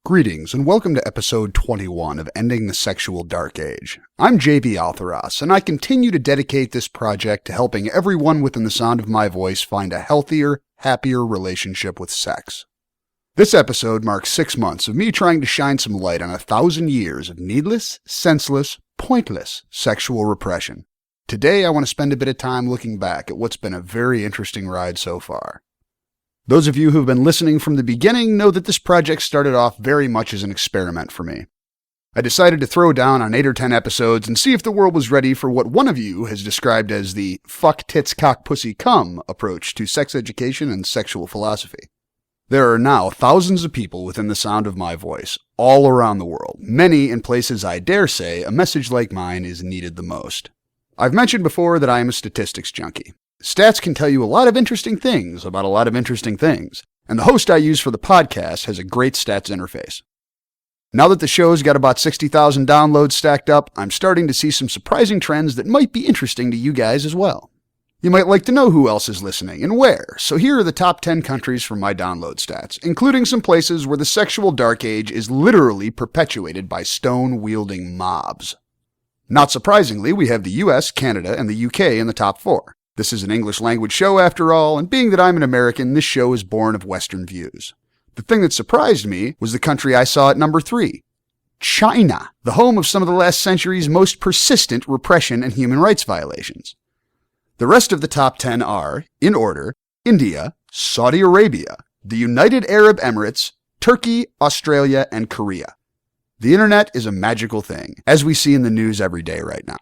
Greetings and welcome to episode 21 of Ending the Sexual Dark Age. I'm JB Altheros, and I continue to dedicate this project to helping everyone within the sound of my voice find a healthier, happier relationship with sex. This episode marks 6 months of me trying to shine some light on 1,000 years of needless, senseless, pointless sexual repression. Today I want to spend a bit of time looking back at what's been a very interesting ride so far. Those of you who've been listening from the beginning know that this project started off very much as an experiment for me. I decided to throw down on 8 or 10 episodes and see if the world was ready for what one of you has described as the fuck tits cock pussy cum approach to sex education and sexual philosophy. There are now thousands of people within the sound of my voice, all around the world, many in places I dare say a message like mine is needed the most. I've mentioned before that I am a statistics junkie. Stats can tell you a lot of interesting things about a lot of interesting things, and the host I use for the podcast has a great stats interface. Now that the show's got about 60,000 downloads stacked up, I'm starting to see some surprising trends that might be interesting to you guys as well. You might like to know who else is listening and where, so here are the top 10 countries from my download stats, including some places where the sexual dark age is literally perpetuated by stone-wielding mobs. Not surprisingly, we have the US, Canada, and the UK in the top 4. This is an English-language show after all, and being that I'm an American, this show is born of Western views. The thing that surprised me was the country I saw at number 3. China, the home of some of the last century's most persistent repression and human rights violations. The rest of the top 10 are, in order, India, Saudi Arabia, the United Arab Emirates, Turkey, Australia, and Korea. The internet is a magical thing, as we see in the news every day right now.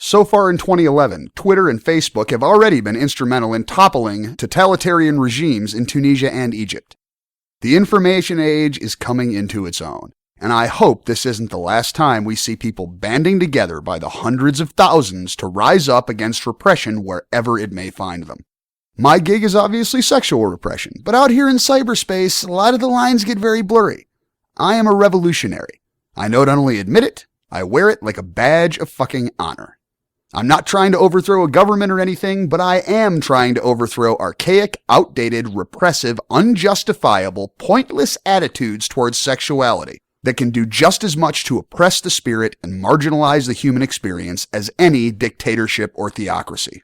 So far in 2011, Twitter and Facebook have already been instrumental in toppling totalitarian regimes in Tunisia and Egypt. The information age is coming into its own, and I hope this isn't the last time we see people banding together by the hundreds of thousands to rise up against repression wherever it may find them. My gig is obviously sexual repression, but out here in cyberspace, a lot of the lines get very blurry. I am a revolutionary. I not only admit it, I wear it like a badge of fucking honor. I'm not trying to overthrow a government or anything, but I am trying to overthrow archaic, outdated, repressive, unjustifiable, pointless attitudes towards sexuality that can do just as much to oppress the spirit and marginalize the human experience as any dictatorship or theocracy.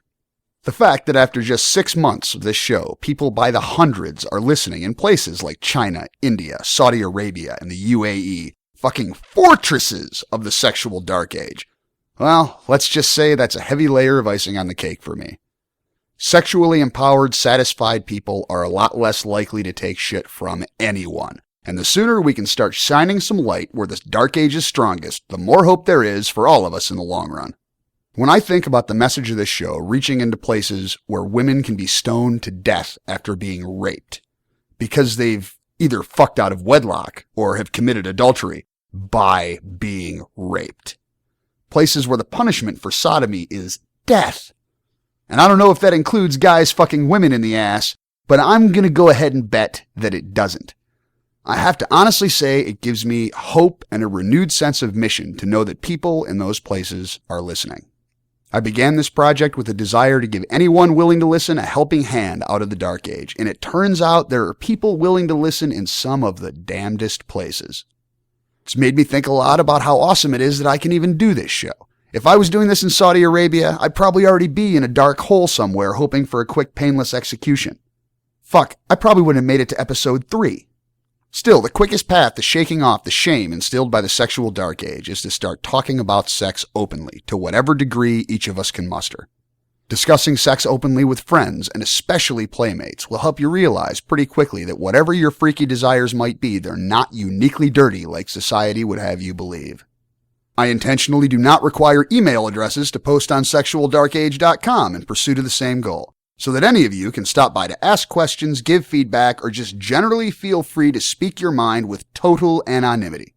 The fact that after just 6 months of this show, people by the hundreds are listening in places like China, India, Saudi Arabia, and the UAE, fucking fortresses of the sexual dark age. Well, let's just say that's a heavy layer of icing on the cake for me. Sexually empowered, satisfied people are a lot less likely to take shit from anyone, and the sooner we can start shining some light where this dark age is strongest, the more hope there is for all of us in the long run. When I think about the message of this show reaching into places where women can be stoned to death after being raped, because they've either fucked out of wedlock or have committed adultery by being raped. Places where the punishment for sodomy is death. And I don't know if that includes guys fucking women in the ass, but I'm gonna go ahead and bet that it doesn't. I have to honestly say it gives me hope and a renewed sense of mission to know that people in those places are listening. I began this project with a desire to give anyone willing to listen a helping hand out of the dark age, and it turns out there are people willing to listen in some of the damnedest places. It's made me think a lot about how awesome it is that I can even do this show. If I was doing this in Saudi Arabia, I'd probably already be in a dark hole somewhere hoping for a quick, painless execution. Fuck, I probably wouldn't have made it to episode 3. Still, the quickest path to shaking off the shame instilled by the sexual dark age is to start talking about sex openly, to whatever degree each of us can muster. Discussing sex openly with friends, and especially playmates, will help you realize pretty quickly that whatever your freaky desires might be, they're not uniquely dirty like society would have you believe. I intentionally do not require email addresses to post on sexualdarkage.com in pursuit of the same goal, so that any of you can stop by to ask questions, give feedback, or just generally feel free to speak your mind with total anonymity.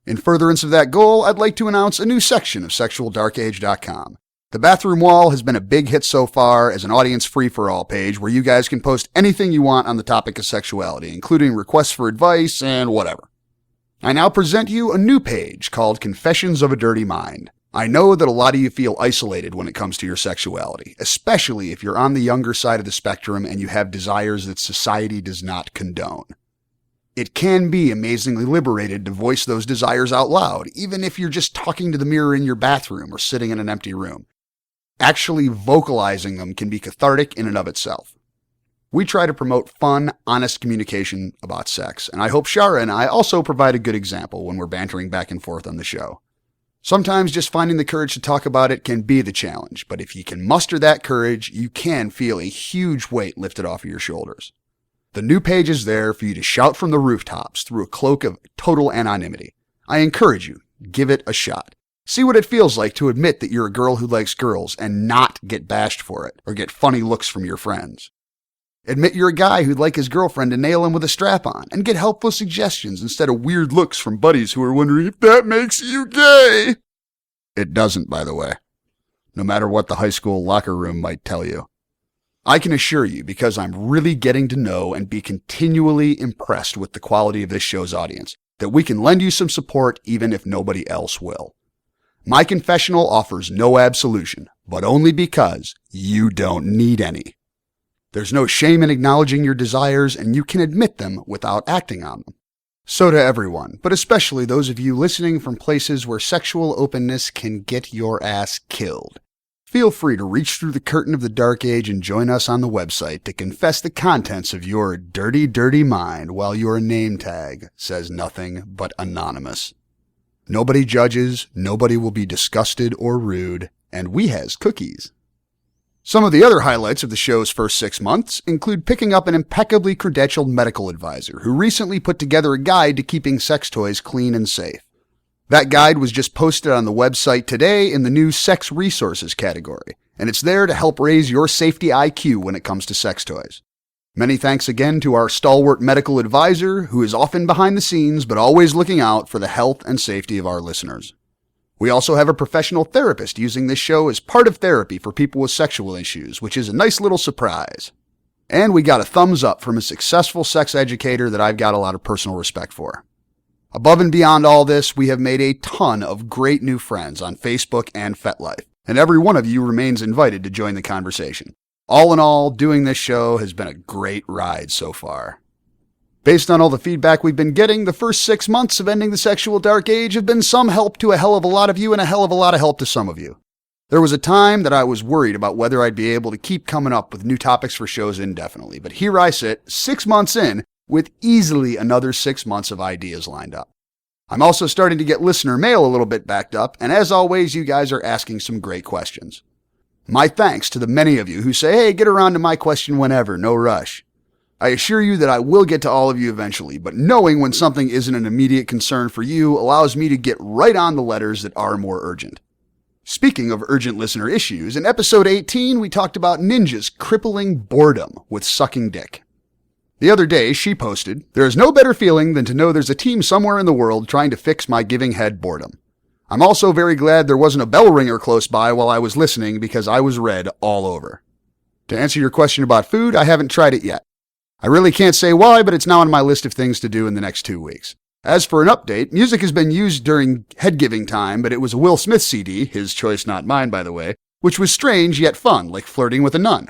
In furtherance of that goal, I'd like to announce a new section of sexualdarkage.com. The bathroom wall has been a big hit so far as an audience free-for-all page where you guys can post anything you want on the topic of sexuality, including requests for advice and whatever. I now present you a new page called Confessions of a Dirty Mind. I know that a lot of you feel isolated when it comes to your sexuality, especially if you're on the younger side of the spectrum and you have desires that society does not condone. It can be amazingly liberated to voice those desires out loud, even if you're just talking to the mirror in your bathroom or sitting in an empty room. Actually vocalizing them can be cathartic in and of itself. We try to promote fun, honest communication about sex, and I hope Shara and I also provide a good example when we're bantering back and forth on the show. Sometimes just finding the courage to talk about it can be the challenge, but if you can muster that courage, you can feel a huge weight lifted off of your shoulders. The new page is there for you to shout from the rooftops through a cloak of total anonymity. I encourage you, give it a shot. See what it feels like to admit that you're a girl who likes girls and not get bashed for it or get funny looks from your friends. Admit you're a guy who'd like his girlfriend to nail him with a strap on and get helpful suggestions instead of weird looks from buddies who are wondering if that makes you gay. It doesn't, by the way. No matter what the high school locker room might tell you. I can assure you, because I'm really getting to know and be continually impressed with the quality of this show's audience, that we can lend you some support even if nobody else will. My confessional offers no absolution, but only because you don't need any. There's no shame in acknowledging your desires, and you can admit them without acting on them. So to everyone, but especially those of you listening from places where sexual openness can get your ass killed, feel free to reach through the curtain of the dark age and join us on the website to confess the contents of your dirty, dirty mind while your name tag says nothing but anonymous. Nobody judges, nobody will be disgusted or rude, and we has cookies. Some of the other highlights of the show's first 6 months include picking up an impeccably credentialed medical advisor who recently put together a guide to keeping sex toys clean and safe. That guide was just posted on the website today in the new Sex Resources category, and it's there to help raise your safety IQ when it comes to sex toys. Many thanks again to our stalwart medical advisor, who is often behind the scenes but always looking out for the health and safety of our listeners. We also have a professional therapist using this show as part of therapy for people with sexual issues, which is a nice little surprise. And we got a thumbs up from a successful sex educator that I've got a lot of personal respect for. Above and beyond all this, we have made a ton of great new friends on Facebook and FetLife, and every one of you remains invited to join the conversation. All in all, doing this show has been a great ride so far. Based on all the feedback we've been getting, the first 6 months of Ending the Sexual Dark Age have been some help to a hell of a lot of you and a hell of a lot of help to some of you. There was a time that I was worried about whether I'd be able to keep coming up with new topics for shows indefinitely, but here I sit, 6 months in, with easily another 6 months of ideas lined up. I'm also starting to get listener mail a little bit backed up, and as always, you guys are asking some great questions. My thanks to the many of you who say, hey, get around to my question whenever, no rush. I assure you that I will get to all of you eventually, but knowing when something isn't an immediate concern for you allows me to get right on the letters that are more urgent. Speaking of urgent listener issues, in episode 18 we talked about Ninja's crippling boredom with sucking dick. The other day she posted, there is no better feeling than to know there's a team somewhere in the world trying to fix my giving head boredom. I'm also very glad there wasn't a bell ringer close by while I was listening because I was red all over. To answer your question about food, I haven't tried it yet. I really can't say why, but it's now on my list of things to do in the next 2 weeks. As for an update, music has been used during head-giving time, but it was a Will Smith CD, his choice not mine by the way, which was strange yet fun, like flirting with a nun.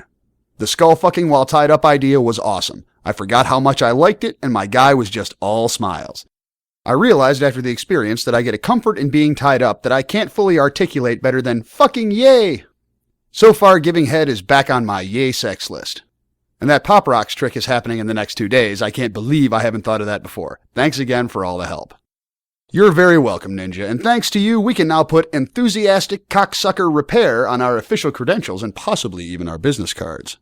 The skull-fucking while tied up idea was awesome. I forgot how much I liked it, and my guy was just all smiles. I realized after the experience that I get a comfort in being tied up that I can't fully articulate better than fucking yay. So far, giving head is back on my yay sex list. And that Pop Rocks trick is happening in the next 2 days. I can't believe I haven't thought of that before. Thanks again for all the help. You're very welcome, Ninja, and thanks to you, we can now put enthusiastic cocksucker repair on our official credentials and possibly even our business cards.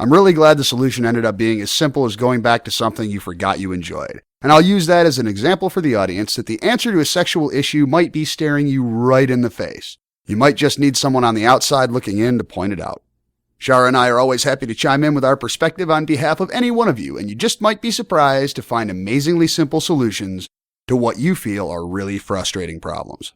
I'm really glad the solution ended up being as simple as going back to something you forgot you enjoyed. And I'll use that as an example for the audience that the answer to a sexual issue might be staring you right in the face. You might just need someone on the outside looking in to point it out. Shara and I are always happy to chime in with our perspective on behalf of any one of you, and you just might be surprised to find amazingly simple solutions to what you feel are really frustrating problems.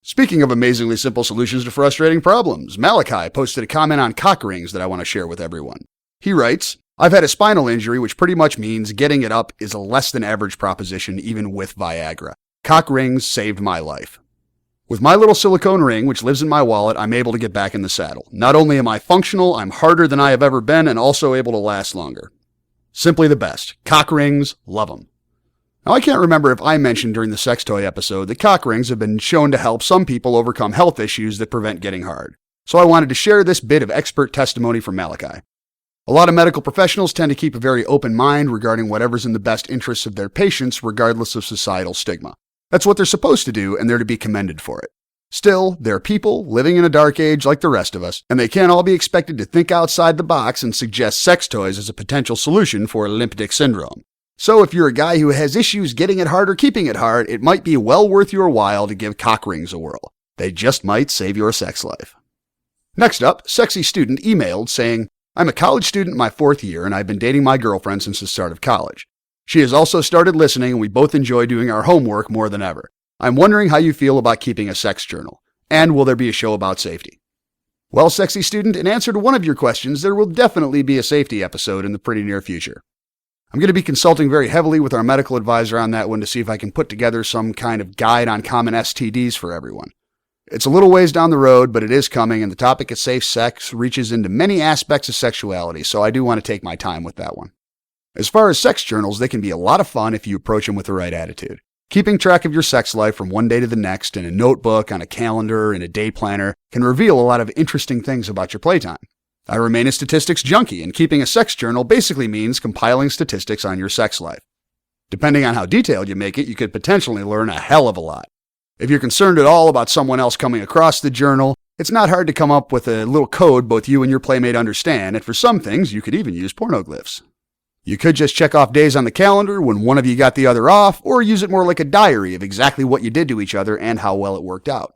Speaking of amazingly simple solutions to frustrating problems, Malachi posted a comment on cock rings that I want to share with everyone. He writes, I've had a spinal injury, which pretty much means getting it up is a less than average proposition even with Viagra. Cock rings saved my life. With my little silicone ring, which lives in my wallet, I'm able to get back in the saddle. Not only am I functional, I'm harder than I have ever been and also able to last longer. Simply the best. Cock rings, love them. Now, I can't remember if I mentioned during the sex toy episode that cock rings have been shown to help some people overcome health issues that prevent getting hard. So I wanted to share this bit of expert testimony from Malachi. A lot of medical professionals tend to keep a very open mind regarding whatever's in the best interests of their patients, regardless of societal stigma. That's what they're supposed to do, and they're to be commended for it. Still, they're people living in a dark age like the rest of us, and they can't all be expected to think outside the box and suggest sex toys as a potential solution for limp dick syndrome. So if you're a guy who has issues getting it hard or keeping it hard, it might be well worth your while to give cock rings a whirl. They just might save your sex life. Next up, Sexy Student emailed saying, I'm a college student in my 4th year and I've been dating my girlfriend since the start of college. She has also started listening and we both enjoy doing our homework more than ever. I'm wondering how you feel about keeping a sex journal. And will there be a show about safety? Well, Sexy Student, in answer to one of your questions, there will definitely be a safety episode in the pretty near future. I'm going to be consulting very heavily with our medical advisor on that one to see if I can put together some kind of guide on common STDs for everyone. It's a little ways down the road, but it is coming, and the topic of safe sex reaches into many aspects of sexuality, so I do want to take my time with that one. As far as sex journals, they can be a lot of fun if you approach them with the right attitude. Keeping track of your sex life from one day to the next in a notebook, on a calendar, in a day planner can reveal a lot of interesting things about your playtime. I remain a statistics junkie, and keeping a sex journal basically means compiling statistics on your sex life. Depending on how detailed you make it, you could potentially learn a hell of a lot. If you're concerned at all about someone else coming across the journal, it's not hard to come up with a little code both you and your playmate understand, and for some things, you could even use pornoglyphs. You could just check off days on the calendar when one of you got the other off, or use it more like a diary of exactly what you did to each other and how well it worked out.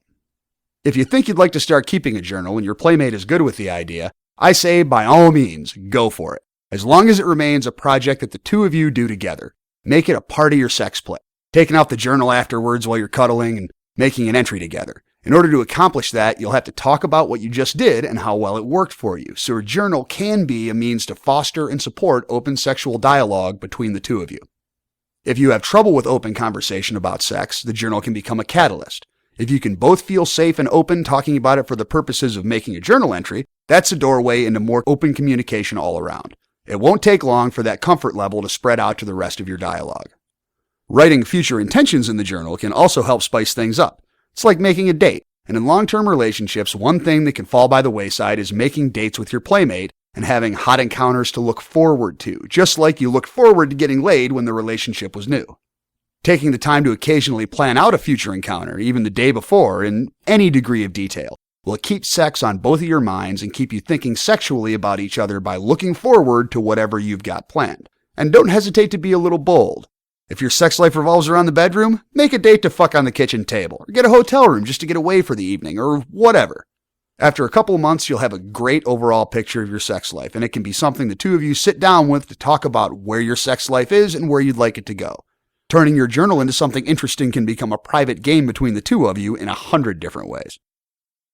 If you think you'd like to start keeping a journal and your playmate is good with the idea, I say, by all means, go for it. As long as it remains a project that the two of you do together. Make it a part of your sex play. Taking out the journal afterwards while you're cuddling and making an entry together. In order to accomplish that, you'll have to talk about what you just did and how well it worked for you. So a journal can be a means to foster and support open sexual dialogue between the two of you. If you have trouble with open conversation about sex, the journal can become a catalyst. If you can both feel safe and open talking about it for the purposes of making a journal entry, that's a doorway into more open communication all around. It won't take long for that comfort level to spread out to the rest of your dialogue. Writing future intentions in the journal can also help spice things up. It's like making a date, and in long-term relationships, one thing that can fall by the wayside is making dates with your playmate and having hot encounters to look forward to, just like you looked forward to getting laid when the relationship was new. Taking the time to occasionally plan out a future encounter, even the day before, in any degree of detail, will keep sex on both of your minds and keep you thinking sexually about each other by looking forward to whatever you've got planned. And don't hesitate to be a little bold. If your sex life revolves around the bedroom, make a date to fuck on the kitchen table, or get a hotel room just to get away for the evening, or whatever. After a couple of months, you'll have a great overall picture of your sex life, and it can be something the two of you sit down with to talk about where your sex life is and where you'd like it to go. Turning your journal into something interesting can become a private game between the two of you in 100 different ways.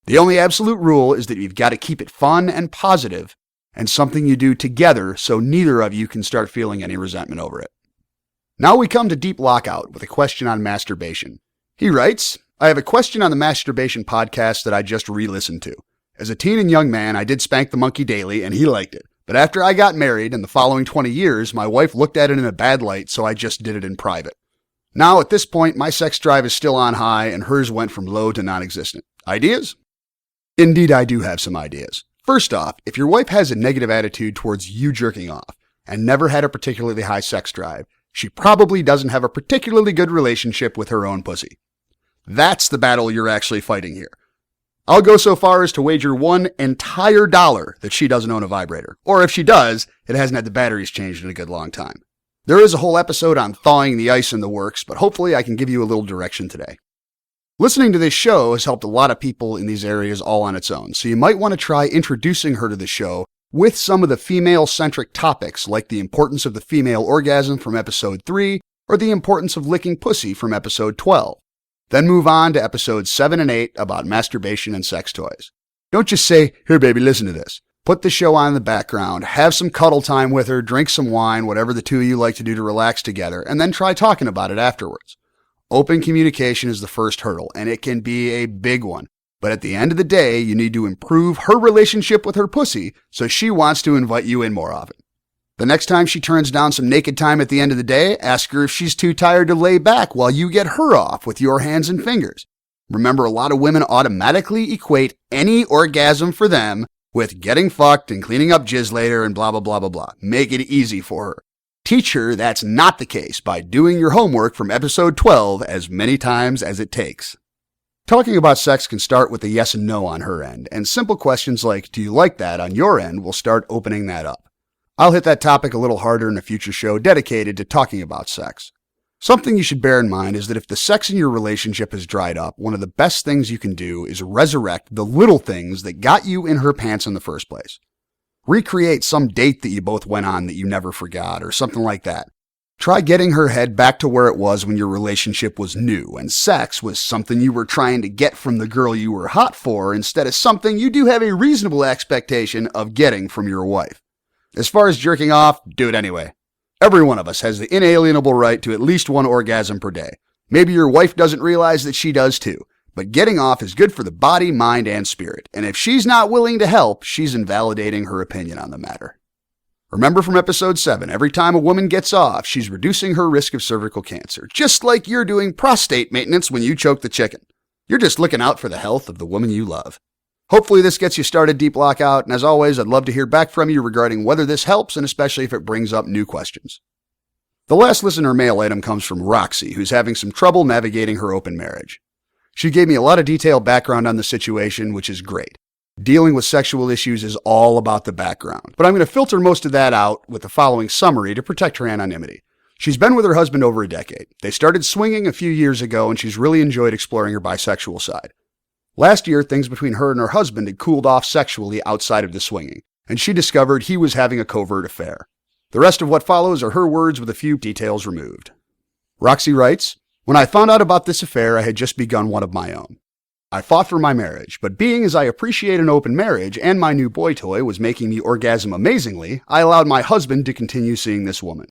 The only absolute rule is that you've got to keep it fun and positive, and something you do together so neither of you can start feeling any resentment over it. Now we come to Deep Lockout with a question on masturbation. He writes, I have a question on the Masturbation podcast that I just re-listened to. As a teen and young man, I did spank the monkey daily, and he liked it. But after I got married in the following 20 years, my wife looked at it in a bad light, so I just did it in private. Now, at this point, my sex drive is still on high, and hers went from low to non-existent. Ideas? Indeed, I do have some ideas. First off, if your wife has a negative attitude towards you jerking off, and never had a particularly high sex drive, she probably doesn't have a particularly good relationship with her own pussy. That's the battle you're actually fighting here. I'll go so far as to wager $1 entire dollar that she doesn't own a vibrator. Or if she does, it hasn't had the batteries changed in a good long time. There is a whole episode on thawing the ice in the works, but hopefully I can give you a little direction today. Listening to this show has helped a lot of people in these areas all on its own, so you might want to try introducing her to the show with some of the female-centric topics like the importance of the female orgasm from episode 3 or the importance of licking pussy from episode 12. Then move on to episodes 7 and 8 about masturbation and sex toys. Don't just say, here baby, listen to this. Put the show on in the background, have some cuddle time with her, drink some wine, whatever the two of you like to do to relax together, and then try talking about it afterwards. Open communication is the first hurdle, and it can be a big one. But at the end of the day, you need to improve her relationship with her pussy so she wants to invite you in more often. The next time she turns down some naked time at the end of the day, ask her if she's too tired to lay back while you get her off with your hands and fingers. Remember, a lot of women automatically equate any orgasm for them with getting fucked and cleaning up jizz later and blah, blah, blah, blah, blah. Make it easy for her. Teach her that's not the case by doing your homework from episode 12 as many times as it takes. Talking about sex can start with a yes and no on her end, and simple questions like, do you like that, on your end will start opening that up. I'll hit that topic a little harder in a future show dedicated to talking about sex. Something you should bear in mind is that if the sex in your relationship has dried up, one of the best things you can do is resurrect the little things that got you in her pants in the first place. Recreate some date that you both went on that you never forgot, or something like that. Try getting her head back to where it was when your relationship was new, and sex was something you were trying to get from the girl you were hot for instead of something you do have a reasonable expectation of getting from your wife. As far as jerking off, do it anyway. Every one of us has the inalienable right to at least one orgasm per day. Maybe your wife doesn't realize that she does too. But getting off is good for the body, mind, and spirit. And if she's not willing to help, she's invalidating her opinion on the matter. Remember from episode 7, every time a woman gets off, she's reducing her risk of cervical cancer. Just like you're doing prostate maintenance when you choke the chicken. You're just looking out for the health of the woman you love. Hopefully this gets you started, Deep Lockout. And as always, I'd love to hear back from you regarding whether this helps, and especially if it brings up new questions. The last listener mail item comes from Roxy, who's having some trouble navigating her open marriage. She gave me a lot of detailed background on the situation, which is great. Dealing with sexual issues is all about the background, but I'm going to filter most of that out with the following summary to protect her anonymity. She's been with her husband over a decade. They started swinging a few years ago, and she's really enjoyed exploring her bisexual side. Last year, things between her and her husband had cooled off sexually outside of the swinging, and she discovered he was having a covert affair. The rest of what follows are her words with a few details removed. Roxy writes, "When I found out about this affair, I had just begun one of my own. I fought for my marriage, but being as I appreciate an open marriage and my new boy toy was making me orgasm amazingly, I allowed my husband to continue seeing this woman.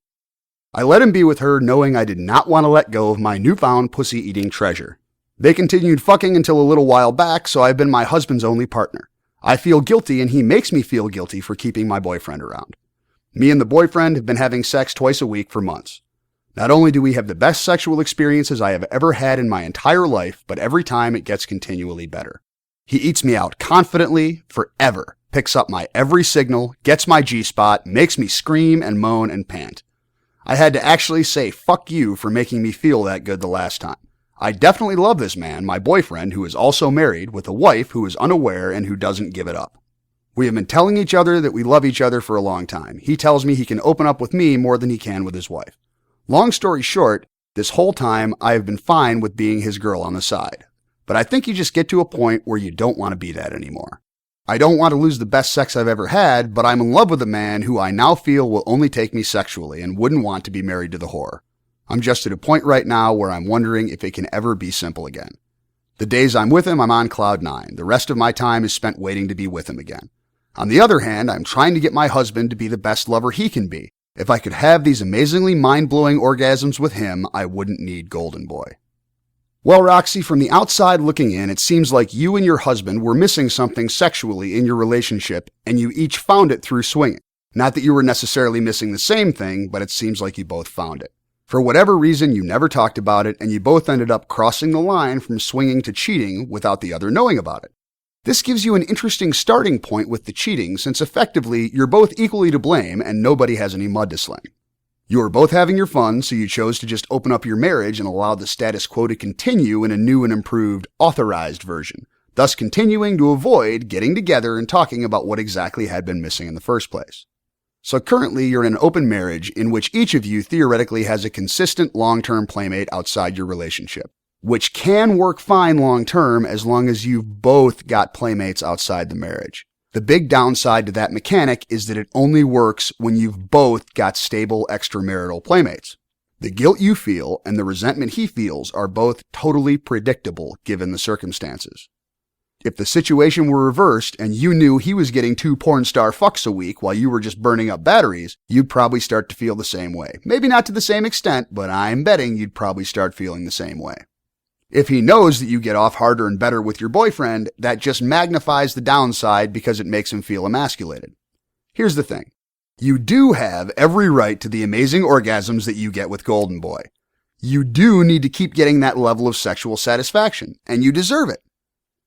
I let him be with her knowing I did not want to let go of my newfound pussy-eating treasure. They continued fucking until a little while back, so I've been my husband's only partner. I feel guilty and he makes me feel guilty for keeping my boyfriend around. Me and the boyfriend have been having sex twice a week for months. Not only do we have the best sexual experiences I have ever had in my entire life, but every time it gets continually better. He eats me out confidently, forever, picks up my every signal, gets my G-spot, makes me scream and moan and pant. I had to actually say fuck you for making me feel that good the last time. I definitely love this man, my boyfriend, who is also married with a wife who is unaware and who doesn't give it up. We have been telling each other that we love each other for a long time. He tells me he can open up with me more than he can with his wife. Long story short, this whole time I have been fine with being his girl on the side. But I think you just get to a point where you don't want to be that anymore. I don't want to lose the best sex I've ever had, but I'm in love with a man who I now feel will only take me sexually and wouldn't want to be married to the whore. I'm just at a point right now where I'm wondering if it can ever be simple again. The days I'm with him, I'm on cloud 9. The rest of my time is spent waiting to be with him again. On the other hand, I'm trying to get my husband to be the best lover he can be. If I could have these amazingly mind-blowing orgasms with him, I wouldn't need Golden Boy." Well, Roxy, from the outside looking in, it seems like you and your husband were missing something sexually in your relationship, and you each found it through swinging. Not that you were necessarily missing the same thing, but it seems like you both found it. For whatever reason, you never talked about it, and you both ended up crossing the line from swinging to cheating without the other knowing about it. This gives you an interesting starting point with the cheating, since effectively you're both equally to blame and nobody has any mud to sling. You were both having your fun, so you chose to just open up your marriage and allow the status quo to continue in a new and improved, authorized version, thus continuing to avoid getting together and talking about what exactly had been missing in the first place. So currently you're in an open marriage in which each of you theoretically has a consistent long-term playmate outside your relationship, which can work fine long-term as long as you've both got playmates outside the marriage. The big downside to that mechanic is that it only works when you've both got stable extramarital playmates. The guilt you feel and the resentment he feels are both totally predictable given the circumstances. If the situation were reversed and you knew he was getting 2 porn star fucks a week while you were just burning up batteries, you'd probably start to feel the same way. Maybe not to the same extent, but I'm betting you'd probably start feeling the same way. If he knows that you get off harder and better with your boyfriend, that just magnifies the downside because it makes him feel emasculated. Here's the thing. You do have every right to the amazing orgasms that you get with Golden Boy. You do need to keep getting that level of sexual satisfaction, and you deserve it.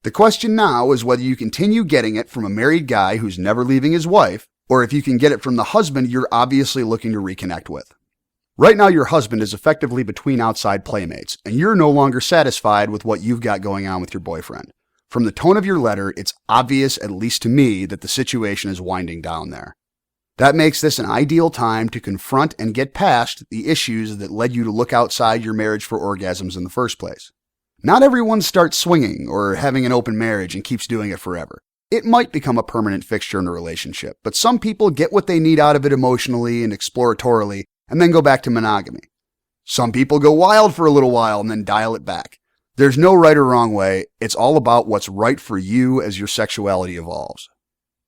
The question now is whether you continue getting it from a married guy who's never leaving his wife, or if you can get it from the husband you're obviously looking to reconnect with. Right now, your husband is effectively between outside playmates, and you're no longer satisfied with what you've got going on with your boyfriend. From the tone of your letter, it's obvious, at least to me, that the situation is winding down there. That makes this an ideal time to confront and get past the issues that led you to look outside your marriage for orgasms in the first place. Not everyone starts swinging or having an open marriage and keeps doing it forever. It might become a permanent fixture in a relationship, but some people get what they need out of it emotionally and exploratorily and then go back to monogamy. Some people go wild for a little while and then dial it back. There's no right or wrong way. It's all about what's right for you as your sexuality evolves.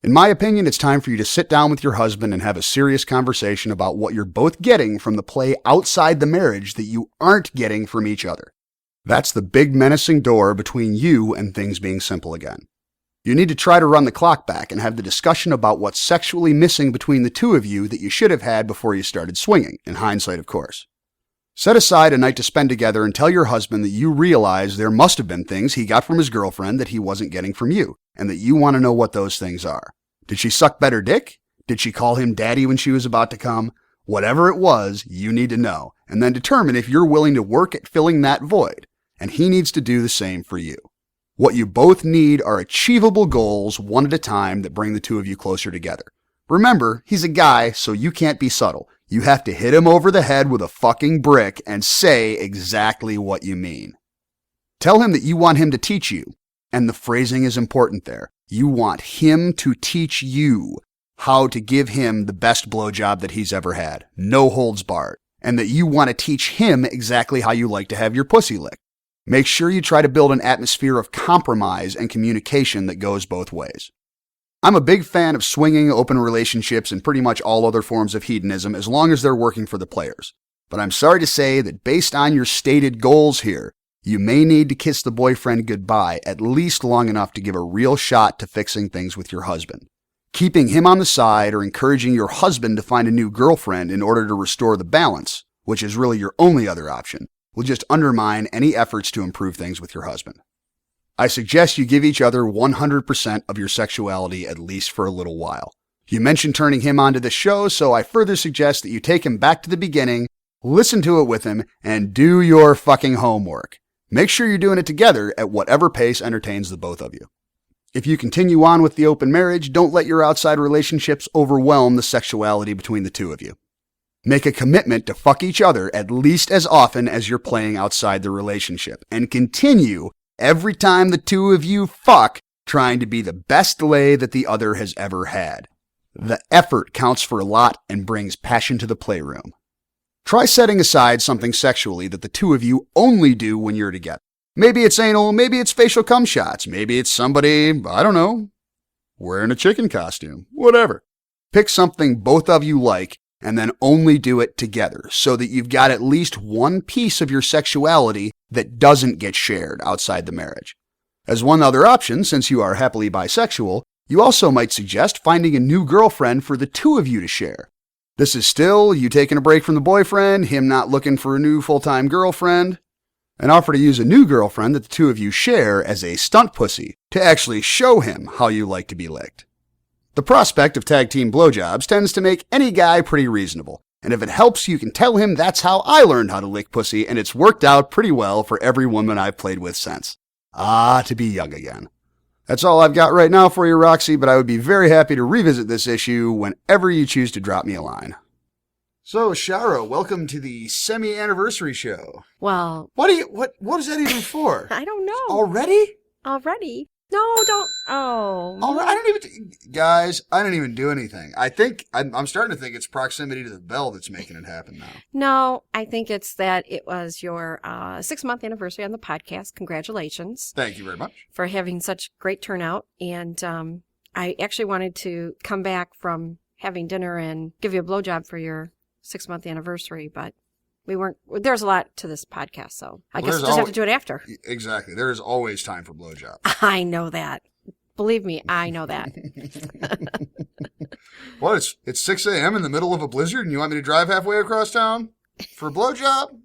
In my opinion, it's time for you to sit down with your husband and have a serious conversation about what you're both getting from the play outside the marriage that you aren't getting from each other. That's the big menacing door between you and things being simple again. You need to try to run the clock back and have the discussion about what's sexually missing between the two of you that you should have had before you started swinging, in hindsight, of course. Set aside a night to spend together and tell your husband that you realize there must have been things he got from his girlfriend that he wasn't getting from you, and that you want to know what those things are. Did she suck better dick? Did she call him daddy when she was about to come? Whatever it was, you need to know, and then determine if you're willing to work at filling that void, and he needs to do the same for you. What you both need are achievable goals, one at a time, that bring the two of you closer together. Remember, he's a guy, so you can't be subtle. You have to hit him over the head with a fucking brick and say exactly what you mean. Tell him that you want him to teach you, and the phrasing is important there. You want him to teach you how to give him the best blowjob that he's ever had, no holds barred, and that you want to teach him exactly how you like to have your pussy licked. Make sure you try to build an atmosphere of compromise and communication that goes both ways. I'm a big fan of swinging, open relationships, and pretty much all other forms of hedonism as long as they're working for the players. But I'm sorry to say that based on your stated goals here, you may need to kiss the boyfriend goodbye at least long enough to give a real shot to fixing things with your husband. Keeping him on the side or encouraging your husband to find a new girlfriend in order to restore the balance, which is really your only other option, will just undermine any efforts to improve things with your husband. I suggest you give each other 100% of your sexuality at least for a little while. You mentioned turning him onto the show, so I further suggest that you take him back to the beginning, listen to it with him, and do your fucking homework. Make sure you're doing it together at whatever pace entertains the both of you. If you continue on with the open marriage, don't let your outside relationships overwhelm the sexuality between the two of you. Make a commitment to fuck each other at least as often as you're playing outside the relationship, and continue every time the two of you fuck trying to be the best lay that the other has ever had. The effort counts for a lot and brings passion to the playroom. Try setting aside something sexually that the two of you only do when you're together. Maybe it's anal, maybe it's facial cum shots, maybe it's somebody, I don't know, wearing a chicken costume, whatever. Pick something both of you like and then only do it together so that you've got at least one piece of your sexuality that doesn't get shared outside the marriage. As one other option, since you are happily bisexual, you also might suggest finding a new girlfriend for the two of you to share. This is still you taking a break from the boyfriend, him not looking for a new full-time girlfriend, and offer to use a new girlfriend that the two of you share as a stunt pussy to actually show him how you like to be licked. The prospect of tag team blowjobs tends to make any guy pretty reasonable, and if it helps, you can tell him that's how I learned how to lick pussy, and it's worked out pretty well for every woman I've played with since. Ah, to be young again. That's all I've got right now for you, Roxy, but I would be very happy to revisit this issue whenever you choose to drop me a line. So, Shara, welcome to the semi-anniversary show. Well... What is that even for? I don't know. Already? No, don't... Oh. Guys, I didn't even do anything. I'm starting to think it's proximity to the bell that's making it happen now. No, I think it's that it was your 6-month anniversary on the podcast. Congratulations. Thank you very much. For having such great turnout. And I actually wanted to come back from having dinner and give you a blowjob for your 6-month anniversary, but we weren't. There's a lot to this podcast, so I guess we'll just have to do it after. Exactly. There is always time for blowjobs. I know that. Believe me, I know that. What, it's 6 a.m. in the middle of a blizzard and you want me to drive halfway across town for a blowjob?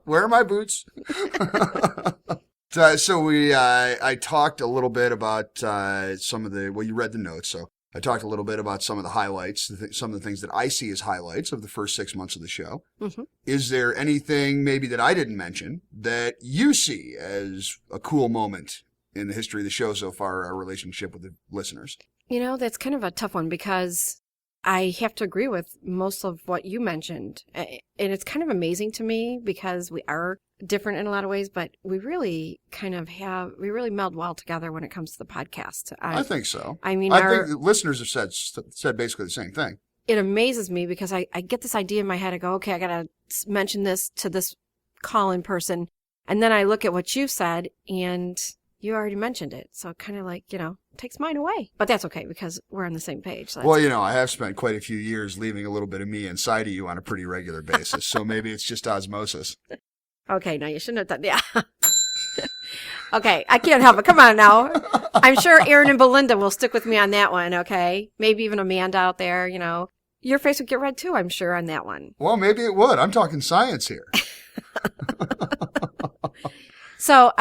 Where are my boots? So I talked a little bit about some of the, well, you read the notes, so I talked a little bit about some of the highlights, some of the things that I see as highlights of the first 6 months of the show. Mm-hmm. Is there anything maybe that I didn't mention that you see as a cool moment in the history of the show so far, our relationship with the listeners? You know, that's kind of a tough one because I have to agree with most of what you mentioned. And it's kind of amazing to me because we are different in a lot of ways, but we really we really meld well together when it comes to the podcast. I think so. I mean, I think the listeners have said basically the same thing. It amazes me because I get this idea in my head. I go, okay, I got to mention this to this call-in person. And then I look at what you said and you already mentioned it. So kind of like, takes mine away. But that's okay because we're on the same page. So well, I have spent quite a few years leaving a little bit of me inside of you on a pretty regular basis. So maybe it's just osmosis. Okay, no, you shouldn't have done that. Okay, I can't help it. Come on now. I'm sure Aaron and Belinda will stick with me on that one, okay? Maybe even Amanda out there, Your face would get red too, I'm sure, on that one. Well, maybe it would. I'm talking science here. So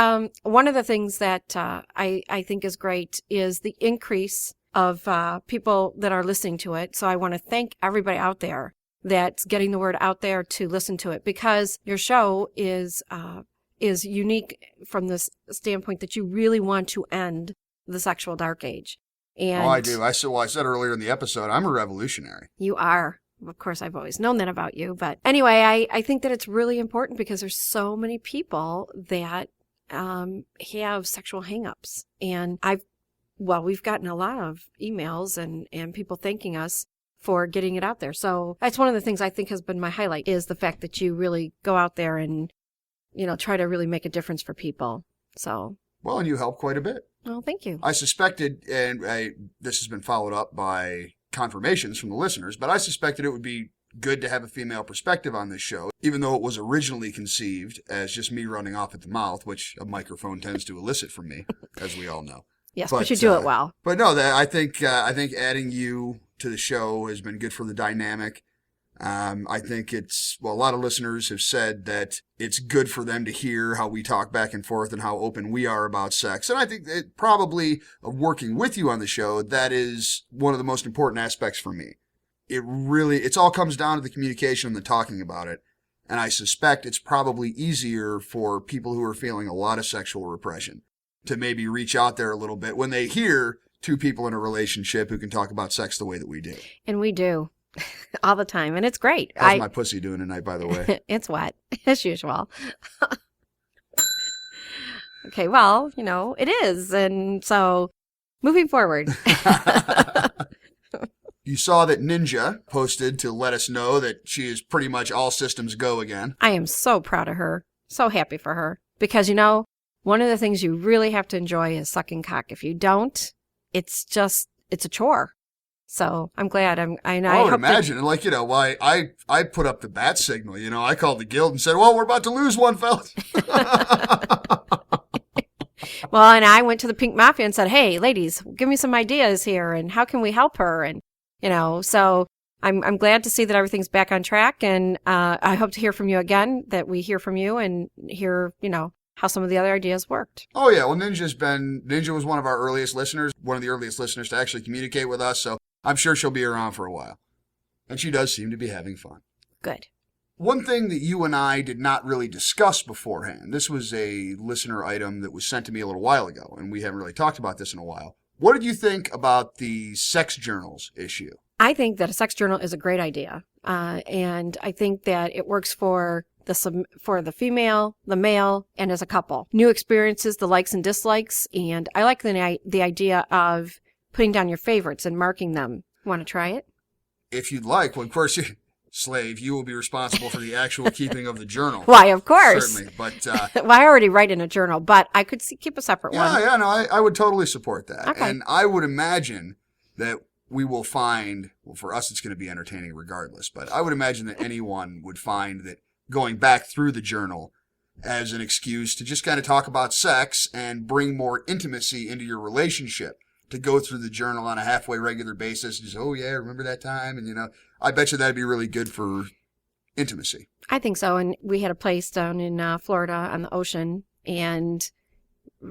one of the things that I think is great is the increase of people that are listening to it. So I want to thank everybody out there that's getting the word out there to listen to it because your show is unique from this standpoint that you really want to end the sexual dark age. And I do. I said earlier in the episode, I'm a revolutionary. You are. Of course, I've always known that about you. But anyway, I think that it's really important because there's so many people that have sexual hangups. And we've gotten a lot of emails and people thanking us for getting it out there. So that's one of the things I think has been my highlight is the fact that you really go out there and, try to really make a difference for people. So. Well, and you help quite a bit. Well, thank you. I suspected, and this has been followed up by confirmations from the listeners, but I suspected it would be good to have a female perspective on this show, even though it was originally conceived as just me running off at the mouth, which a microphone tends to elicit from me, as we all know. Yes, but you do it well. But no, I think adding you to the show has been good for the dynamic. I think a lot of listeners have said that it's good for them to hear how we talk back and forth and how open we are about sex. And I think that probably working with you on the show, that is one of the most important aspects for me. It all comes down to the communication and the talking about it. And I suspect it's probably easier for people who are feeling a lot of sexual repression to maybe reach out there a little bit when they hear two people in a relationship who can talk about sex the way that we do. And we do. All the time, and it's great. How's my pussy doing tonight, by the way? It's wet, as usual. Okay, well, it is. And so, moving forward. You saw that Ninja posted to let us know that she is pretty much all systems go again. I am so proud of her. So happy for her. Because, one of the things you really have to enjoy is sucking cock. If you don't, it's a chore. So I'm glad. I would imagine. And why I put up the bat signal. I called the guild and said, well, we're about to lose one, fellas. Well, and I went to the Pink Mafia and said, hey, ladies, give me some ideas here. And how can we help her? And, so I'm glad to see that everything's back on track. And I hope to hear from you again, that we hear from you and hear, how some of the other ideas worked. Oh, yeah. Well, Ninja was one of our earliest listeners, one of the earliest listeners to actually communicate with us. So I'm sure she'll be around for a while. And she does seem to be having fun. Good. One thing that you and I did not really discuss beforehand, this was a listener item that was sent to me a little while ago, and we haven't really talked about this in a while. What did you think about the sex journals issue? I think that a sex journal is a great idea. And I think that it works for the female, the male, and as a couple. New experiences, the likes and dislikes. And I like the idea of putting down your favorites and marking them. Want to try it? If you'd like. Well, of course, slave, you will be responsible for the actual keeping of the journal. Why, of course. Certainly. But, well, I already write in a journal, but I could keep a separate one. Yeah, no, I would totally support that. Okay. And I would imagine that we will find, well, for us, it's going to be entertaining regardless, but I would imagine that anyone would find that going back through the journal as an excuse to just kind of talk about sex and bring more intimacy into your relationship, to go through the journal on a halfway regular basis. Just, oh yeah, remember that time? And, I bet you that'd be really good for intimacy. I think so. And we had a place down in Florida on the ocean. And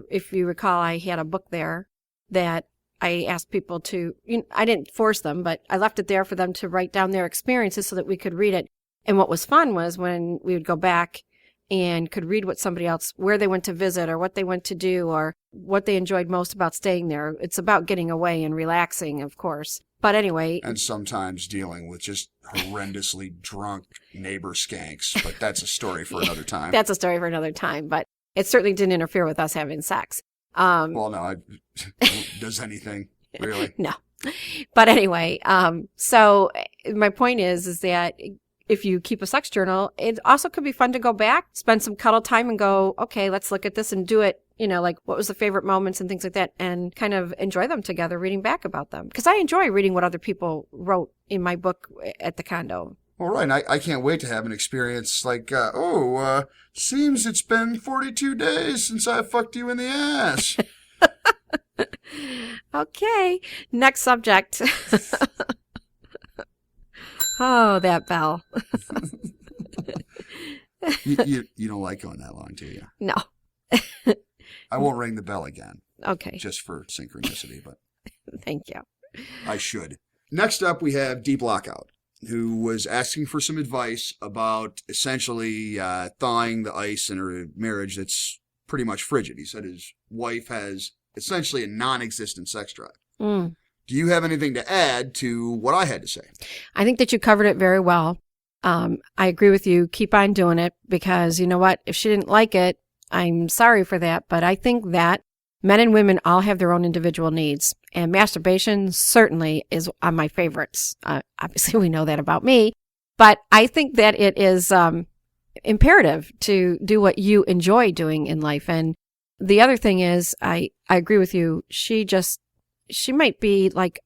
if you recall, I had a book there that I asked people to, I didn't force them, but I left it there for them to write down their experiences so that we could read it. And what was fun was when we would go back and could read what somebody else, where they went to visit or what they went to do or what they enjoyed most about staying there. It's about getting away and relaxing, of course. But anyway. And sometimes dealing with just horrendously drunk neighbor skanks. But that's a story for another time. That's a story for another time. But it certainly didn't interfere with us having sex. Well, no, does anything, really? No. But anyway, so my point is that if you keep a sex journal, it also could be fun to go back, spend some cuddle time and go, okay, let's look at this and do it, like what was the favorite moments and things like that, and kind of enjoy them together, reading back about them. Because I enjoy reading what other people wrote in my book at the condo. All right. I can't wait to have an experience like, seems it's been 42 days since I fucked you in the ass. Okay. Next subject. Oh, that bell. you don't like going that long, do you? No. I won't ring the bell again. Okay. Just for synchronicity, but. Thank you. I should. Next up, we have Deep Lockout, who was asking for some advice about essentially thawing the ice in her marriage that's pretty much frigid. He said his wife has essentially a non-existent sex drive. Mm. Do you have anything to add to what I had to say? I think that you covered it very well. I agree with you. Keep on doing it because you know what? If she didn't like it, I'm sorry for that. But I think that men and women all have their own individual needs. And masturbation certainly is on my favorites. Obviously, we know that about me. But I think that it is imperative to do what you enjoy doing in life. And the other thing is, I agree with you. She might be like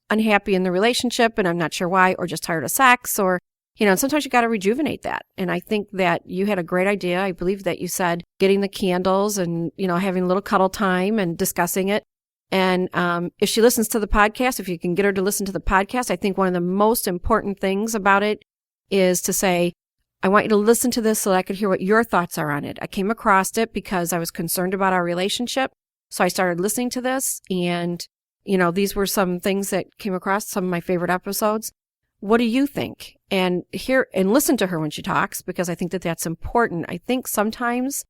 unhappy in the relationship, and I'm not sure why, or just tired of sex, or, and sometimes you got to rejuvenate that. And I think that you had a great idea. I believe that you said getting the candles and, having a little cuddle time and discussing it. And if she listens to the podcast, if you can get her to listen to the podcast, I think one of the most important things about it is to say, I want you to listen to this so that I could hear what your thoughts are on it. I came across it because I was concerned about our relationship. So I started listening to this and, these were some things that came across, some of my favorite episodes. What do you think? And hear and listen to her when she talks, because I think that that's important. I think sometimes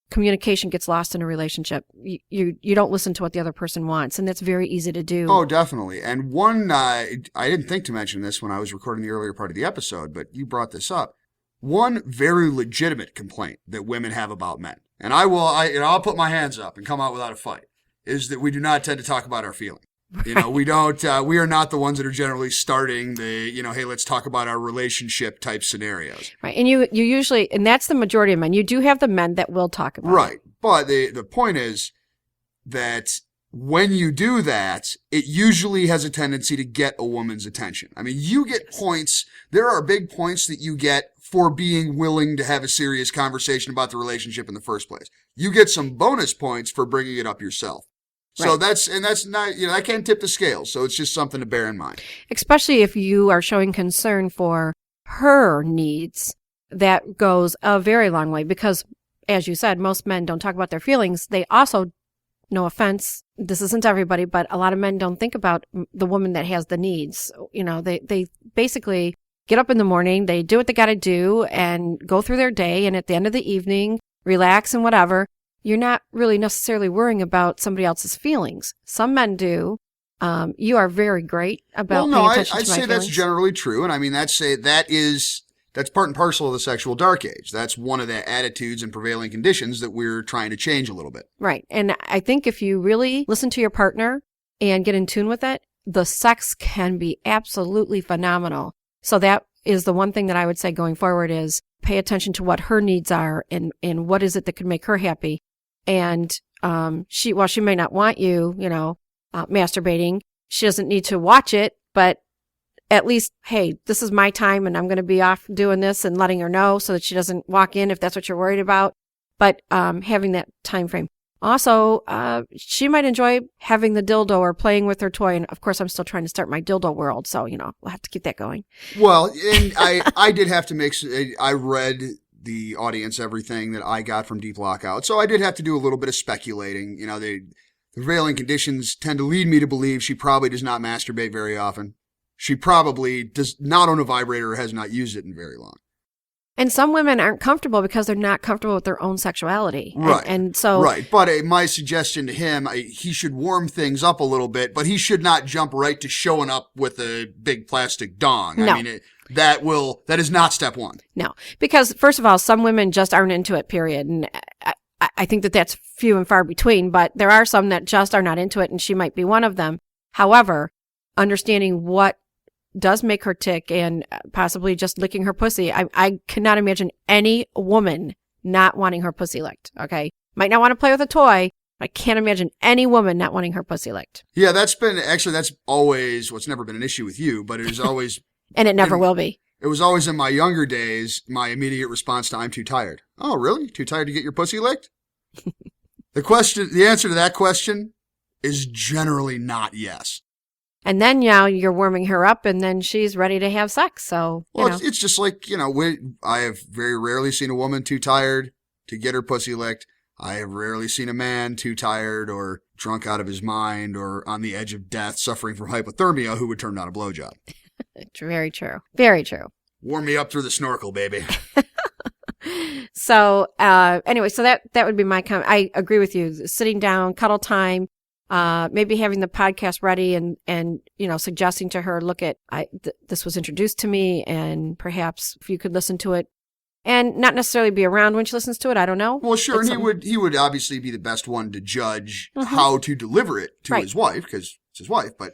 communication gets lost in a relationship. You don't listen to what the other person wants, and that's very easy to do. Oh, definitely. And one, I didn't think to mention this when I was recording the earlier part of the episode, but you brought this up. One very legitimate complaint that women have about men, and I'll put my hands up and come out without a fight, is that we do not tend to talk about our feelings. Right. We don't, we are not the ones that are generally starting the, hey, let's talk about our relationship type scenarios. Right. And you usually, and that's the majority of men. You do have the men that will talk about it. Right. But the point is that when you do that, it usually has a tendency to get a woman's attention. I mean, you get points. There are big points that you get for being willing to have a serious conversation about the relationship in the first place. You get some bonus points for bringing it up yourself. So right. that's not, that can't tip the scale. So it's just something to bear in mind. Especially if you are showing concern for her needs, that goes a very long way because, as you said, most men don't talk about their feelings. They also, no offense, this isn't everybody, but a lot of men don't think about the woman that has the needs. They basically get up in the morning, they do what they got to do and go through their day. And at the end of the evening, relax and whatever. You're not really necessarily worrying about somebody else's feelings. Some men do. You are very great about paying attention to my I'd say feelings. that's generally true. And I mean, that's part and parcel of the sexual dark age. That's one of the attitudes and prevailing conditions that we're trying to change a little bit. Right. And I think if you really listen to your partner and get in tune with it, the sex can be absolutely phenomenal. So that is the one thing that I would say going forward is pay attention to what her needs are and what is it that could make her happy. And she may not want you, masturbating. She doesn't need to watch it, but at least, hey, this is my time and I'm going to be off doing this and letting her know so that she doesn't walk in if that's what you're worried about. But having that time frame. Also, she might enjoy having the dildo or playing with her toy. And of course, I'm still trying to start my dildo world. So, we'll have to keep that going. Well, and I did have to I read the audience everything that I got from Deep Lockout. So I did have to do a little bit of speculating. The prevailing conditions tend to lead me to believe she probably does not masturbate very often. She probably does not own a vibrator or has not used it in very long. And some women aren't comfortable because they're not comfortable with their own sexuality. Right. And so. Right. But my suggestion to him, he should warm things up a little bit, but he should not jump right to showing up with a big plastic dong. No. I mean, that is not step one. No. Because, first of all, some women just aren't into it, period. And I think that that's few and far between, but there are some that just are not into it, and she might be one of them. However, understanding what does make her tick and possibly just licking her pussy. I cannot imagine any woman not wanting her pussy licked, okay? Might not want to play with a toy. I can't imagine any woman not wanting her pussy licked. Yeah, that's always, what's never been an issue with you, but it is always. And it never will be. It was always in my younger days, my immediate response to I'm too tired. Oh, really? Too tired to get your pussy licked? The answer to that question is generally not yes. And then now you're warming her up, and then she's ready to have sex. So, it's just like, I have very rarely seen a woman too tired to get her pussy licked. I have rarely seen a man too tired or drunk out of his mind or on the edge of death suffering from hypothermia who would turn down a blowjob. Very true. Very true. Warm me up through the snorkel, baby. So, anyway, so that would be my comment. I agree with you. Sitting down, cuddle time. Maybe having the podcast ready and suggesting to her, look at, this was introduced to me, and perhaps if you could listen to it and not necessarily be around when she listens to it. I don't know. Well, sure. And he would obviously be the best one to judge how to deliver it to his wife, because it's his wife. But,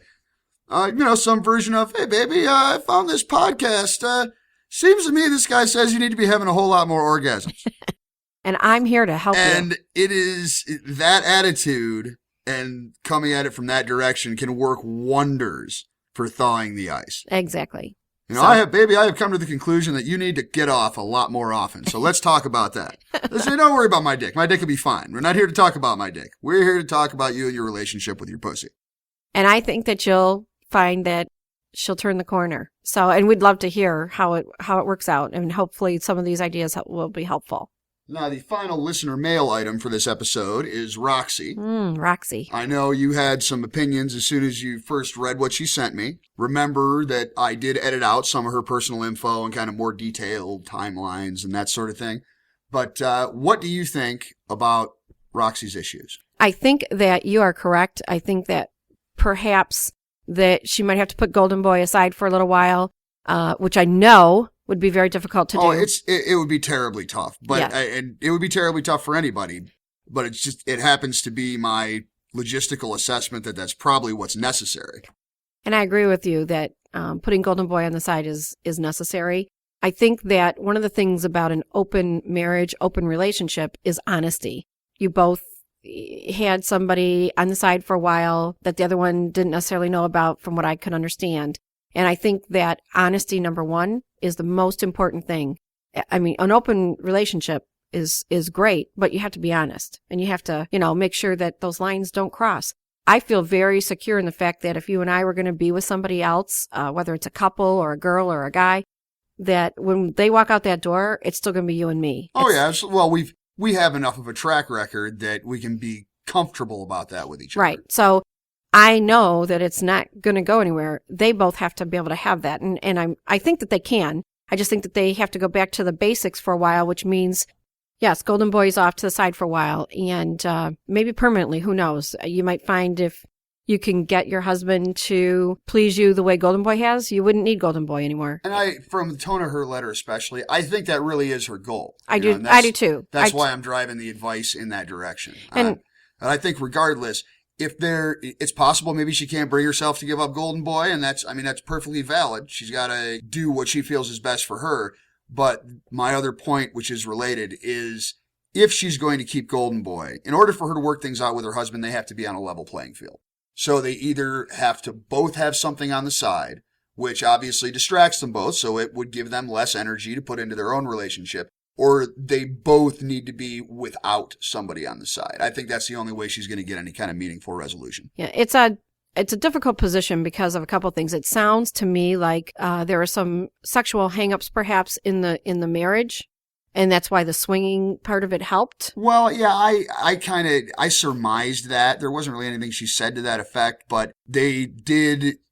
some version of, hey, baby, I found this podcast. Seems to me this guy says you need to be having a whole lot more orgasms. And I'm here to help you. And it is that attitude and coming at it from that direction can work wonders for thawing the ice. Exactly. I have come to the conclusion that you need to get off a lot more often. So let's talk about that. Listen, don't worry about my dick. My dick will be fine. We're not here to talk about my dick. We're here to talk about you and your relationship with your pussy. And I think that you'll find that she'll turn the corner. So, and we'd love to hear how it works out. And hopefully some of these ideas will be helpful. Now, the final listener mail item for this episode is Roxy. Roxy. I know you had some opinions as soon as you first read what she sent me. Remember that I did edit out some of her personal info and kind of more detailed timelines and that sort of thing. But what do you think about Roxy's issues? I think that you are correct. I think that perhaps that she might have to put Golden Boy aside for a little while, which I know would be very difficult to do. It would be terribly tough, but and it would be terribly tough for anybody. But it happens to be my logistical assessment that that's probably what's necessary. And I agree with you that putting Golden Boy on the side is necessary. I think that one of the things about an open marriage, open relationship is honesty. You both had somebody on the side for a while that the other one didn't necessarily know about, from what I could understand. And I think that honesty, number one, is the most important thing. I mean, an open relationship is great, but you have to be honest, and you have to, make sure that those lines don't cross. I feel very secure in the fact that if you and I were going to be with somebody else, whether it's a couple or a girl or a guy, that when they walk out that door, it's still going to be you and me. Oh, yeah. Well, we have enough of a track record that we can be comfortable about that with each other. Right. So I know that it's not going to go anywhere. They both have to be able to have that. And I think that they can. I just think that they have to go back to the basics for a while, which means, yes, Golden Boy's off to the side for a while, and maybe permanently, who knows? You might find if you can get your husband to please you the way Golden Boy has, you wouldn't need Golden Boy anymore. And from the tone of her letter especially, I think that really is her goal. I do too. That's why I'm driving the advice in that direction. And I think regardless, it's possible maybe she can't bring herself to give up Golden Boy, and that's perfectly valid. She's got to do what she feels is best for her. But my other point, which is related, is if she's going to keep Golden Boy, in order for her to work things out with her husband, they have to be on a level playing field. So they either have to both have something on the side, which obviously distracts them both, so it would give them less energy to put into their own relationship. or they both need to be without somebody on the side. I think that's the only way she's going to get any kind of meaningful resolution. Yeah, it's a difficult position because of a couple of things. It sounds to me like there are some sexual hangups perhaps in the marriage, and that's why the swinging part of it helped. Well, yeah, I surmised that. There wasn't really anything she said to that effect, but they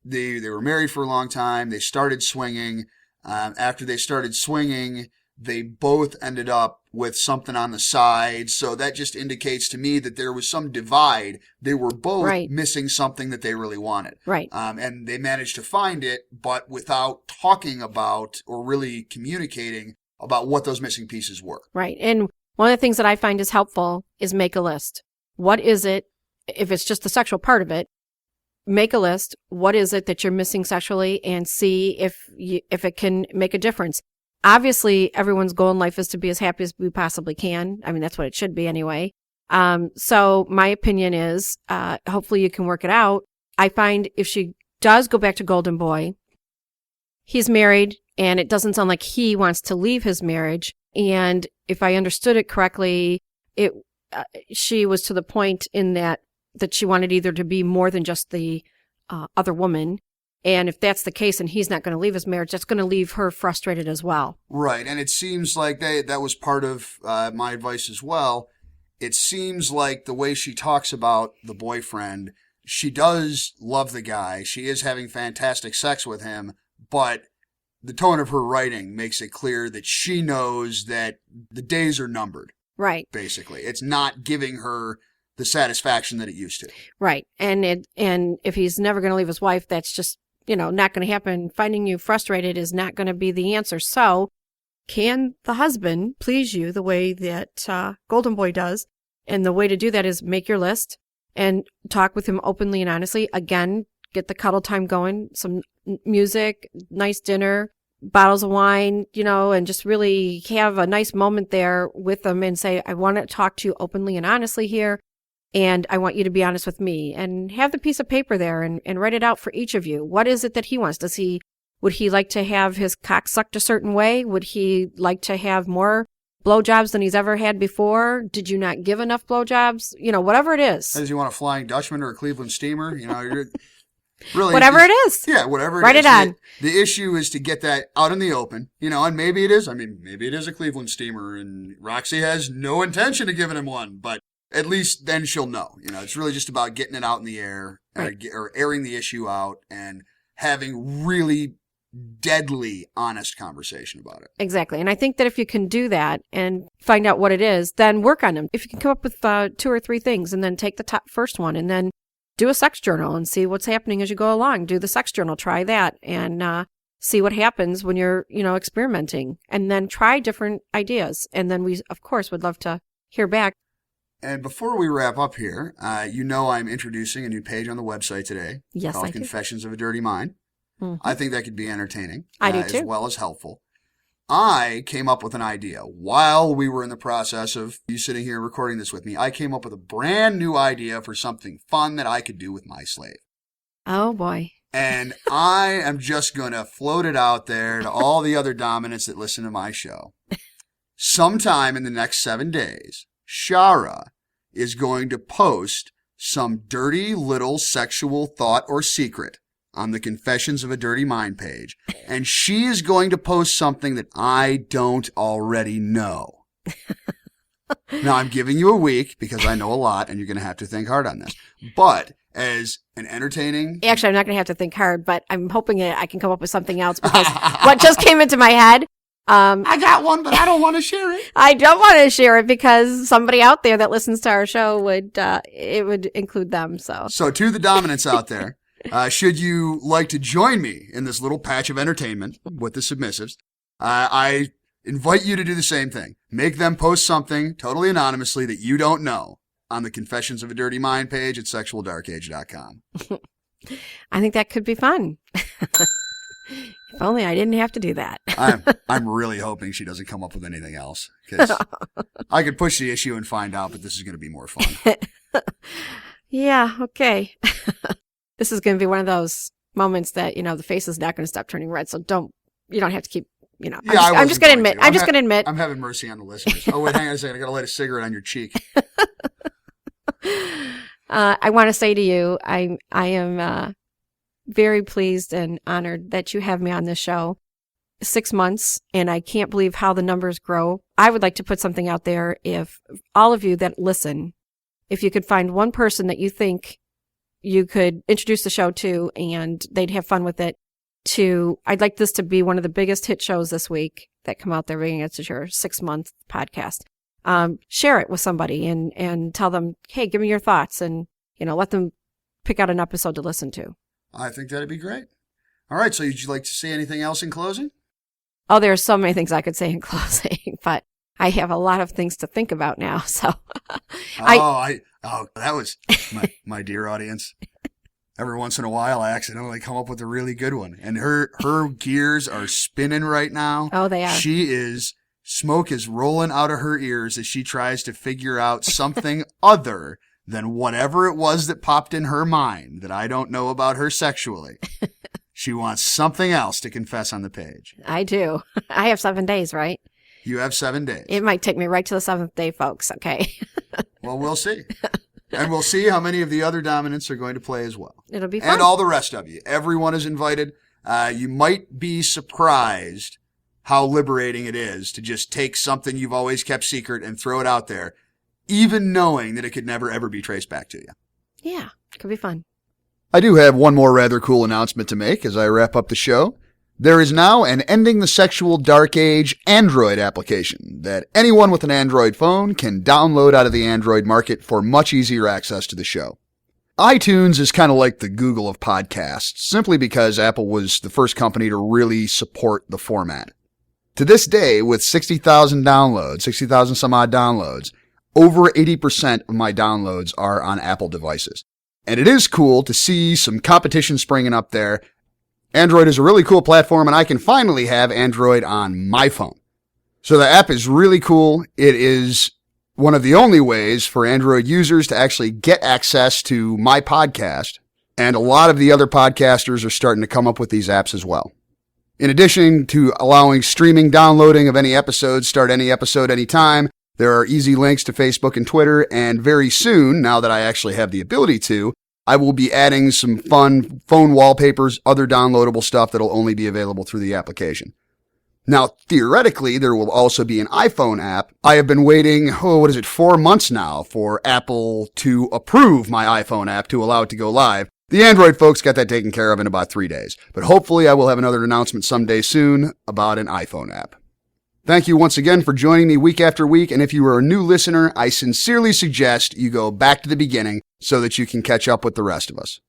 were married for a long time. They started swinging. After they started swinging, they both ended up with something on the side. So that just indicates to me that there was some divide. They were both missing something that they really wanted. Right. And they managed to find it, but without talking about or really communicating about what those missing pieces were. Right. And one of the things that I find is helpful is make a list. What is it, if it's just the sexual part of it, make a list. What is it that you're missing sexually, and see if it can make a difference. Obviously, everyone's goal in life is to be as happy as we possibly can. I mean, that's what it should be anyway. So my opinion is, hopefully you can work it out. I find if she does go back to Golden Boy, he's married, and it doesn't sound like he wants to leave his marriage. And if I understood it correctly, she was to the point in that she wanted either to be more than just the other woman. And if that's the case and he's not going to leave his marriage, that's going to leave her frustrated as well. Right. And it seems like that was part of my advice as well. It seems like the way she talks about the boyfriend, she does love the guy. She is having fantastic sex with him, but the tone of her writing makes it clear that she knows that the days are numbered. Right. Basically. It's not giving her the satisfaction that it used to. Right. And if he's never going to leave his wife, that's just, not going to happen. Finding you frustrated is not going to be the answer. So can the husband please you the way that Golden Boy does? And the way to do that is make your list and talk with him openly and honestly. Again, get the cuddle time going, some music, nice dinner, bottles of wine, and just really have a nice moment there with them and say, I want to talk to you openly and honestly here. And I want you to be honest with me, and have the piece of paper there and write it out for each of you. What is it that he wants? Would he like to have his cock sucked a certain way? Would he like to have more blowjobs than he's ever had before? Did you not give enough blowjobs? Whatever it is. Does he want a Flying Dutchman or a Cleveland Steamer? You're really whatever it is. Yeah, whatever it is. Write it on. The issue is to get that out in the open, and maybe it is. I mean, maybe it is a Cleveland Steamer, and Roxy has no intention of giving him one, but at least then she'll know. It's really just about getting it out in the air, or airing the issue out and having really deadly honest conversation about it. Exactly. And I think that if you can do that and find out what it is, then work on them. If you can come up with 2 or 3 things and then take the first one and then do a sex journal and see what's happening as you go along. Do the sex journal, try that, and see what happens when you're, experimenting, and then try different ideas. And then we, of course, would love to hear back. And before we wrap up here, I'm introducing a new page on the website today. Yes, called I do. Confessions of a Dirty Mind. Mm-hmm. I think that could be entertaining. I do too. As well as helpful. I came up with an idea while we were in the process of you sitting here recording this with me. I came up with a brand new idea for something fun that I could do with my slave. Oh, boy. And I am just going to float it out there to all the other dominants that listen to my show. Sometime in the next 7 days, Shara is going to post some dirty little sexual thought or secret on the Confessions of a Dirty Mind page. And she is going to post something that I don't already know. Now, I'm giving you a week because I know a lot and you're going to have to think hard on this. But as an entertaining... Actually, I'm not going to have to think hard, but I'm hoping that I can come up with something else because what just came into my head... I got one, but I don't want to share it. I don't want to share it because somebody out there that listens to our show would include them. So to the dominants out there, should you like to join me in this little patch of entertainment with the submissives, I invite you to do the same thing. Make them post something totally anonymously that you don't know on the Confessions of a Dirty Mind page at sexualdarkage.com. I think that could be fun. If only I didn't have to do that. I'm really hoping she doesn't come up with anything else, because I could push the issue and find out, but this is going to be more fun. Yeah, okay. This is going to be one of those moments that, the face is not going to stop turning red, so you don't have to keep I'm just going to admit. I'm just going to admit. I'm having mercy on the listeners. Oh, wait, hang on a second. I got to light a cigarette on your cheek. I want to say to you, I am very pleased and honored that you have me on this show. 6 months, and I can't believe how the numbers grow. I would like to put something out there. If all of you that listen, if you could find one person that you think you could introduce the show to and they'd have fun with it, I'd like this to be one of the biggest hit shows this week that come out there, being it's your 6-month podcast. Share it with somebody and tell them, hey, give me your thoughts, and let them pick out an episode to listen to. I think that'd be great. All right, so would you like to say anything else in closing? Oh, there are so many things I could say in closing, but I have a lot of things to think about now. So, that was my dear audience. Every once in a while, I accidentally come up with a really good one, and her gears are spinning right now. Oh, they are. Smoke is rolling out of her ears as she tries to figure out something other than whatever it was that popped in her mind that I don't know about her sexually. She wants something else to confess on the page. I do. I have 7 days, right? You have 7 days. It might take me right to the 7th day, folks. Okay. Well, we'll see. And we'll see how many of the other dominants are going to play as well. It'll be fun. And all the rest of you. Everyone is invited. You might be surprised how liberating it is to just take something you've always kept secret and throw it out there, even knowing that it could never, ever be traced back to you. Yeah, it could be fun. I do have one more rather cool announcement to make as I wrap up the show. There is now an Ending the Sexual Dark Age Android application that anyone with an Android phone can download out of the Android market for much easier access to the show. iTunes is kind of like the Google of podcasts, simply because Apple was the first company to really support the format. To this day, with 60,000 downloads, 60,000 some odd downloads, over 80% of my downloads are on Apple devices. And it is cool to see some competition springing up there. Android is a really cool platform, and I can finally have Android on my phone. So the app is really cool. It is one of the only ways for Android users to actually get access to my podcast. And a lot of the other podcasters are starting to come up with these apps as well. In addition to allowing streaming downloading of any episodes, start any episode anytime, there are easy links to Facebook and Twitter, and very soon, now that I actually have the ability to, I will be adding some fun phone wallpapers, other downloadable stuff that'll only be available through the application. Now, theoretically, there will also be an iPhone app. I have been waiting, 4 months now for Apple to approve my iPhone app to allow it to go live. The Android folks got that taken care of in about 3 days. But hopefully I will have another announcement someday soon about an iPhone app. Thank you once again for joining me week after week, and if you are a new listener, I sincerely suggest you go back to the beginning so that you can catch up with the rest of us.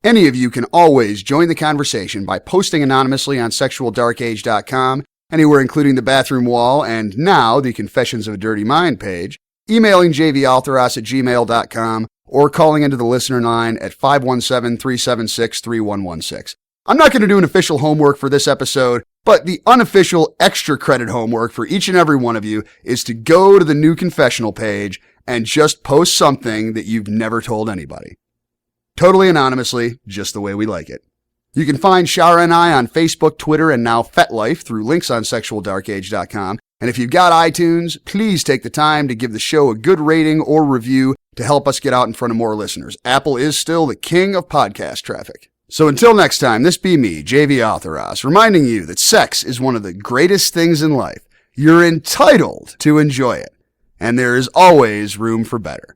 Any of you can always join the conversation by posting anonymously on sexualdarkage.com, anywhere including the bathroom wall and now the Confessions of a Dirty Mind page, emailing jvaltheros@gmail.com, or calling into the listener line at 517-376-3116. I'm not going to do an official homework for this episode, but the unofficial extra credit homework for each and every one of you is to go to the new confessional page and just post something that you've never told anybody. Totally anonymously, just the way we like it. You can find Shara and I on Facebook, Twitter, and now FetLife through links on sexualdarkage.com. And if you've got iTunes, please take the time to give the show a good rating or review to help us get out in front of more listeners. Apple is still the king of podcast traffic. So until next time, this be me, JV Altheros, reminding you that sex is one of the greatest things in life. You're entitled to enjoy it, and there is always room for better.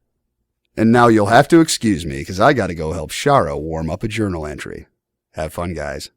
And now you'll have to excuse me, because I got to go help Shara warm up a journal entry. Have fun, guys.